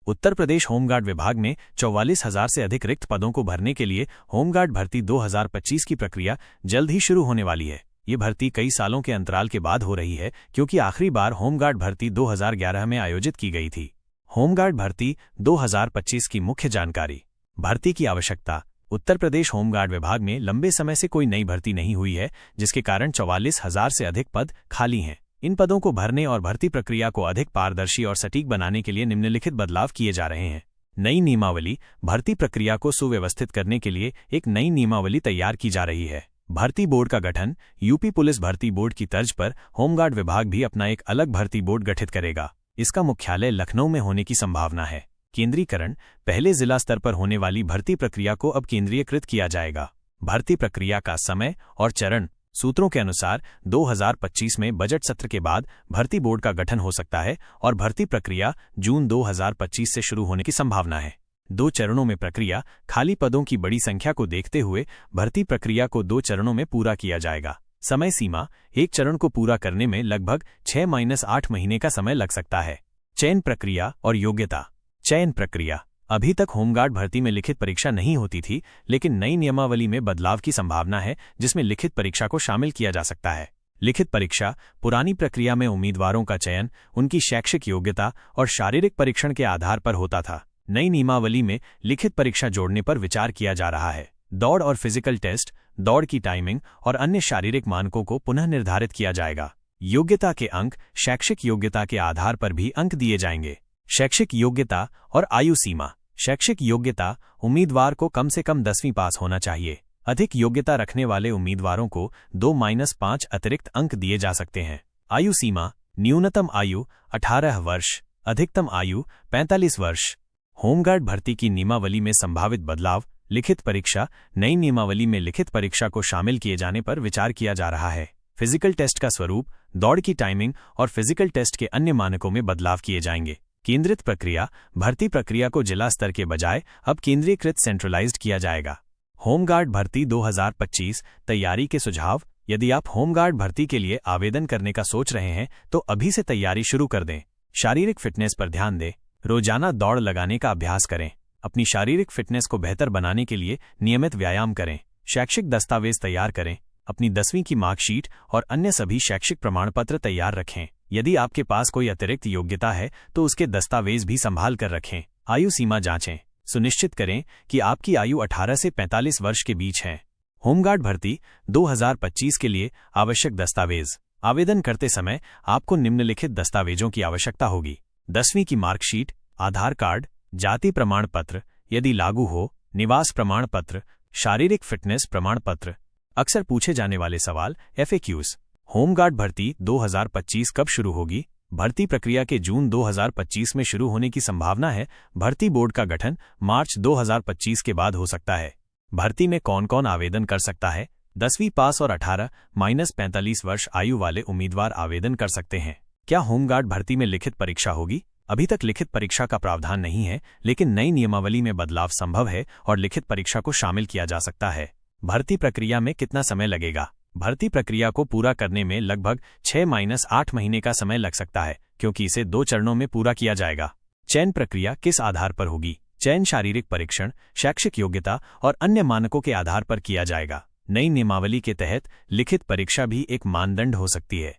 Uttar Pradesh home guard विभाग में 44,000 से अधिक रिक्त पदों को भरने के लिए होमगार्ड भर्ती 2025 की प्रक्रिया जल्द ही शुरू होने वाली है। ये भर्ती कई सालों के अंतराल के बाद हो रही है, क्योंकि आखिरी बार होमगार्ड भर्ती 2011 में आयोजित की गई थी। होमगार्ड भर्ती 2025 की मुख्य जानकारी। भर्ती की आवश्यकता। उत्तर प्रदेश होमगार्ड विभाग में लंबे समय से कोई नई भर्ती नहीं हुई है, जिसके कारण 44,000 से अधिक पद खाली हैं। इन पदों को भरने और भर्ती प्रक्रिया को अधिक पारदर्शी और सटीक बनाने के लिए निम्नलिखित बदलाव किए जा रहे हैं। नई नियमावली। भर्ती प्रक्रिया को सुव्यवस्थित करने के लिए एक नई नियमावली तैयार की जा रही है। भर्ती बोर्ड का गठन। यूपी पुलिस भर्ती बोर्ड की तर्ज पर होमगार्ड विभाग भी अपना एक अलग भर्ती बोर्ड गठित करेगा। इसका मुख्यालय लखनऊ में होने की संभावना है। केंद्रीकरण। पहले जिला स्तर पर होने वाली भर्ती प्रक्रिया को अब केंद्रीयकृत किया जाएगा। भर्ती प्रक्रिया का समय और चरण। सूत्रों के अनुसार 2025 में बजट सत्र के बाद भर्ती बोर्ड का गठन हो सकता है और भर्ती प्रक्रिया जून 2025 से शुरू होने की संभावना है। 2 चरणों में प्रक्रिया। खाली पदों की बड़ी संख्या को देखते हुए भर्ती प्रक्रिया को 2 चरणों में पूरा किया जाएगा। समय सीमा। एक चरण को पूरा करने में लगभग 6-8 महीने का समय लग सकता है। चयन प्रक्रिया और योग्यता। चयन प्रक्रिया। अभी तक होमगार्ड भर्ती में लिखित परीक्षा नहीं होती थी, लेकिन नई नियमावली में बदलाव की संभावना है, जिसमें लिखित परीक्षा को शामिल किया जा सकता है। लिखित परीक्षा। पुरानी प्रक्रिया में उम्मीदवारों का चयन उनकी शैक्षिक योग्यता और शारीरिक परीक्षण के आधार पर होता था। नई नियमावली में लिखित परीक्षा जोड़ने पर विचार किया जा रहा है। दौड़ और फिजिकल टेस्ट। दौड़ की टाइमिंग और अन्य शारीरिक मानकों को पुनः निर्धारित किया जाएगा। योग्यता के अंक। शैक्षिक योग्यता के आधार पर भी अंक दिए जाएंगे। शैक्षिक योग्यता और आयु सीमा। शैक्षिक योग्यता। उम्मीदवार को कम से कम 10वीं पास होना चाहिए। अधिक योग्यता रखने वाले उम्मीदवारों को 2-5 अतिरिक्त अंक दिए जा सकते हैं। आयु सीमा। न्यूनतम आयु 18 वर्ष, अधिकतम आयु 45 वर्ष। होमगार्ड भर्ती की नियमावली में संभावित बदलाव। लिखित परीक्षा। नई नियमावली में लिखित परीक्षा को शामिल किए जाने पर विचार किया जा रहा है। फिजिकल टेस्ट का स्वरूप। दौड़ की टाइमिंग और फिजिकल टेस्ट के अन्य मानकों में बदलाव किए जाएंगे। केंद्रित प्रक्रिया। भर्ती प्रक्रिया को जिला स्तर के बजाय अब केंद्रीकृत सेंट्रलाइज्ड किया जाएगा। होमगार्ड भर्ती 2025 तैयारी के सुझाव। यदि आप होमगार्ड भर्ती के लिए आवेदन करने का सोच रहे हैं तो अभी से तैयारी शुरू कर दें। शारीरिक फिटनेस पर ध्यान दें। रोजाना दौड़ लगाने का अभ्यास करें। अपनी शारीरिक फिटनेस को बेहतर बनाने के लिए नियमित व्यायाम करें। शैक्षिक दस्तावेज तैयार करें। अपनी 10वीं की मार्कशीट और अन्य सभी शैक्षिक प्रमाण पत्र तैयार रखें। यदि आपके पास कोई अतिरिक्त योग्यता है तो उसके दस्तावेज भी संभाल कर रखें। आयु सीमा जांचें। सुनिश्चित करें कि आपकी आयु 18 से 45 वर्ष के बीच है। होमगार्ड भर्ती 2025 के लिए आवश्यक दस्तावेज। आवेदन करते समय आपको निम्नलिखित दस्तावेजों की आवश्यकता होगी। 10वीं की मार्कशीट, आधार कार्ड, जाति प्रमाण पत्र, यदि लागू हो, निवास प्रमाण पत्र, शारीरिक फिटनेस प्रमाण पत्र। अक्सर पूछे जाने वाले सवाल FAQs। होमगार्ड भर्ती 2025 कब शुरू होगी? भर्ती प्रक्रिया के जून 2025 में शुरू होने की संभावना है। भर्ती बोर्ड का गठन मार्च 2025 के बाद हो सकता है। भर्ती में कौन कौन आवेदन कर सकता है? 10वीं पास और 18-45 वर्ष आयु वाले उम्मीदवार आवेदन कर सकते हैं। क्या होमगार्ड भर्ती में लिखित परीक्षा होगी? अभी तक लिखित परीक्षा का प्रावधान नहीं है, लेकिन नई नियमावली में बदलाव संभव है और लिखित परीक्षा को शामिल किया जा सकता है। भर्ती प्रक्रिया में कितना समय लगेगा? भर्ती प्रक्रिया को पूरा करने में लगभग 6-8 महीने का समय लग सकता है, क्योंकि इसे 2 चरणों में पूरा किया जाएगा। चयन प्रक्रिया किस आधार पर होगी? चयन शारीरिक परीक्षण, शैक्षिक योग्यता और अन्य मानकों के आधार पर किया जाएगा। नई नियमावली के तहत लिखित परीक्षा भी एक मानदंड हो सकती है।